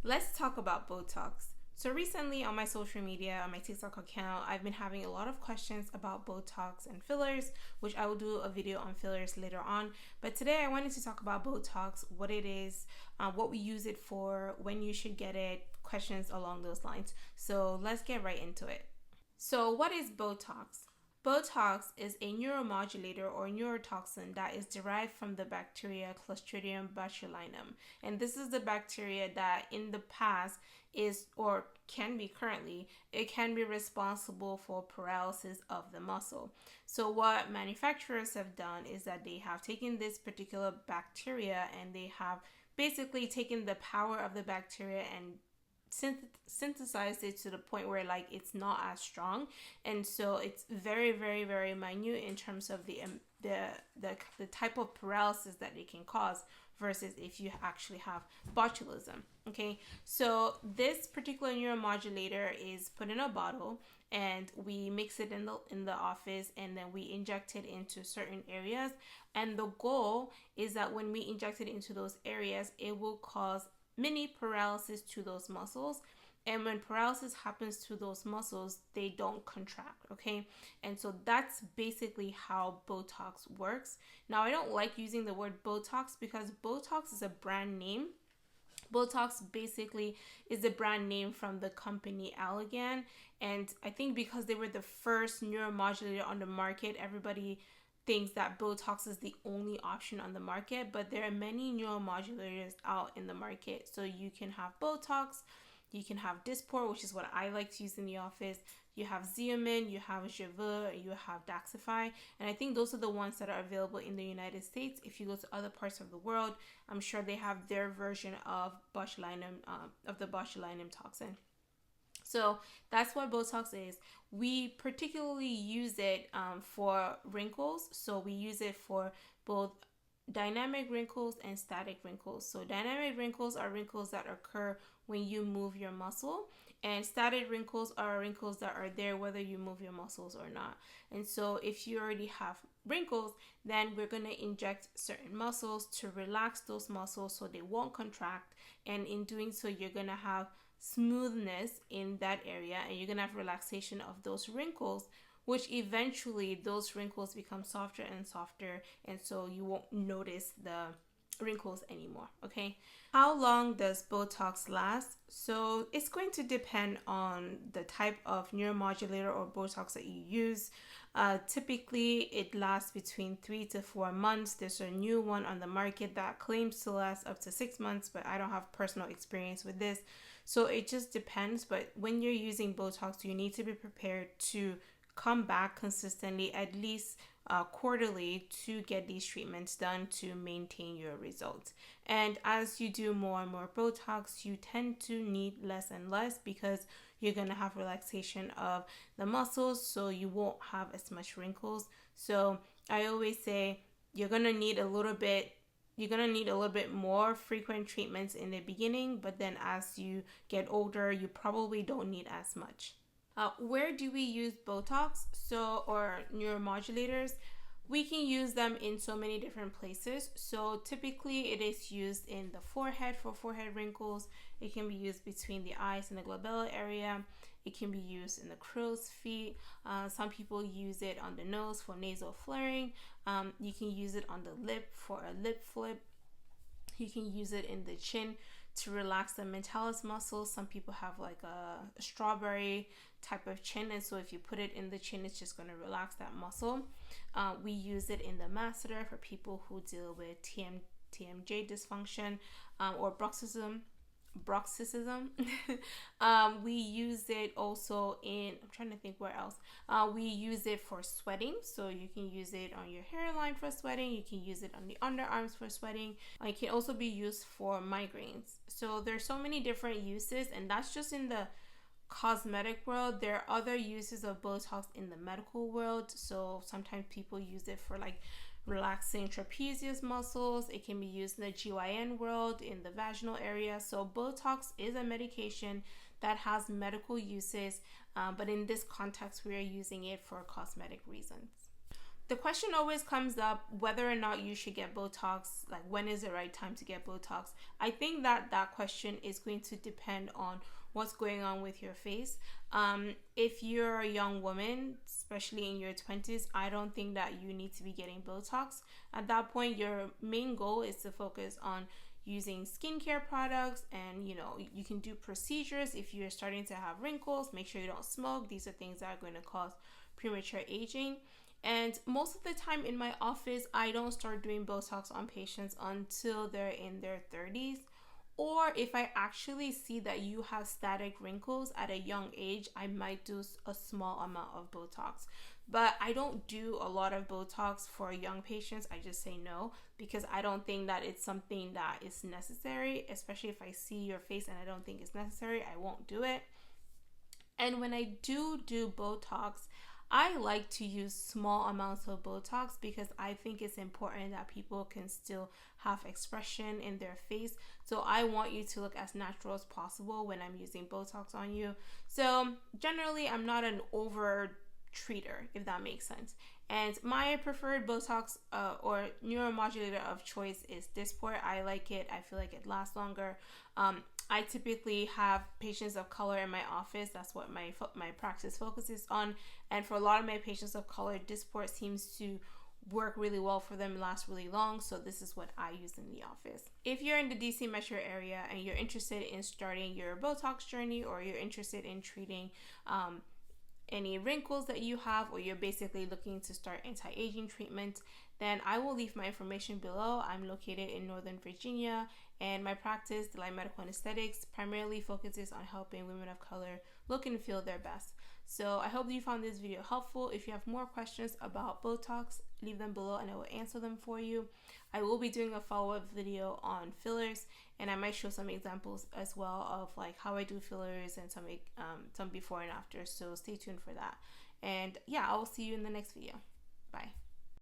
Let's talk about Botox. So recently on my social media, on my TikTok account, I've been having a lot of questions about Botox and fillers, which I will do a video on fillers later on. But today I wanted to talk about Botox, what it is, what we use it for, when you should get it, questions along those lines. So let's get right into it. So what is Botox? Botox is a neuromodulator or neurotoxin that is derived from the bacteria Clostridium botulinum. And this is the bacteria that in the past is, or can be currently, it can be responsible for paralysis of the muscle. So what manufacturers have done is that they have taken this particular bacteria and they have basically taken the power of the bacteria and synthesized it to the point where like it's not as strong, and so it's very minute in terms of the type of paralysis that it can cause versus if you actually have botulism. Okay, so this particular neuromodulator is put in a bottle and we mix it in the office, and then we inject it into certain areas, and the goal is that when we inject it into those areas, it will cause mini paralysis to those muscles. And when paralysis happens to those muscles, they don't contract, okay? And so that's basically how Botox works. Now, I don't like using the word Botox because Botox is a brand name. Botox basically is the brand name from the company Allergan. And I think because they were the first neuromodulator on the market, everybody thinks that Botox is the only option on the market, but there are many neuromodulators out in the market. So you can have Botox, you can have Dysport, which is what I like to use in the office. You have Xeomin, you have Jeuveau, you have Daxxify, and I think those are the ones that are available in the United States. If you go to other parts of the world, I'm sure they have their version of botulinum, of the botulinum toxin. So that's what Botox is. We particularly use it for wrinkles. So we use it for both dynamic wrinkles and static wrinkles. So dynamic wrinkles are wrinkles that occur when you move your muscle, and static wrinkles are wrinkles that are there whether you move your muscles or not. And so if you already have wrinkles, then we're going to inject certain muscles to relax those muscles so they won't contract, and in doing so you're going to have smoothness in that area, and you're gonna have relaxation of those wrinkles, which eventually those wrinkles become softer and softer, and so you won't notice the wrinkles anymore. Okay, how long does Botox last? So it's going to depend on the type of neuromodulator or Botox that you use. Typically it lasts between 3 to 4 months. There's a new one on the market that claims to last up to 6 months, but I don't have personal experience with this. So it just depends, but when you're using Botox, you need to be prepared to come back consistently, at least quarterly, to get these treatments done to maintain your results. And as you do more and more Botox, you tend to need less and less because you're going to have relaxation of the muscles, so you won't have as much wrinkles. So I always say you're going to need a little bit more frequent treatments in the beginning, but then as you get older, you probably don't need as much. Where do we use Botox? Or neuromodulators? We can use them in so many different places. So typically it is used in the forehead for forehead wrinkles. It can be used between the eyes and the glabella area. It can be used in the crow's feet. Some people use it on the nose for nasal flaring. You can use it on the lip for a lip flip. You can use it in the chin to relax the mentalis muscle. Some people have like a strawberry type of chin, and so if you put it in the chin, it's just going to relax that muscle. We use it in the masseter for people who deal with TMJ dysfunction or bruxism. We use it also in, I'm trying to think where else. We use it for sweating, so you can use it on your hairline for sweating. You can use it on the underarms for sweating. It can also be used for migraines. So there's so many different uses, and that's just in the cosmetic world. There are other uses of Botox in the medical world. So sometimes people use it for like relaxing trapezius muscles. It can be used in the GYN world, in the vaginal area. So Botox is a medication that has medical uses, but in this context, we are using it for cosmetic reasons. The question always comes up whether or not you should get Botox, like when is the right time to get Botox. I think that question is going to depend on what's going on with your face. If you're a young woman, especially in your 20s, I don't think that you need to be getting Botox. At that point, your main goal is to focus on using skincare products, and you can do procedures if you're starting to have wrinkles. Make sure you don't smoke. These are things that are going to cause premature aging. And most of the time in my office, I don't start doing Botox on patients until they're in their 30s. Or if I actually see that you have static wrinkles at a young age, I might do a small amount of Botox. But I don't do a lot of Botox for young patients. I just say no, because I don't think that it's something that is necessary, especially if I see your face and I don't think it's necessary, I won't do it. And when I do Botox, I like to use small amounts of Botox because I think it's important that people can still have expression in their face. So I want you to look as natural as possible when I'm using Botox on you. So generally, I'm not an over treater, if that makes sense. And my preferred Botox or neuromodulator of choice is Dysport. I like it. I feel like it lasts longer. I typically have patients of color in my office. That's what my practice focuses on. And for a lot of my patients of color, Dysport seems to work really well for them, last really long. So this is what I use in the office. If you're in the DC metro area and you're interested in starting your Botox journey, or you're interested in treating any wrinkles that you have, or you're basically looking to start anti-aging treatment, then I will leave my information below. I'm located in Northern Virginia, and my practice, Delight Medical and Aesthetics, primarily focuses on helping women of color look and feel their best. So I hope you found this video helpful. If you have more questions about Botox, leave them below and I will answer them for you. I will be doing a follow-up video on fillers, and I might show some examples as well of like how I do fillers and some before and after. So stay tuned for that. And yeah, I will see you in the next video. Bye.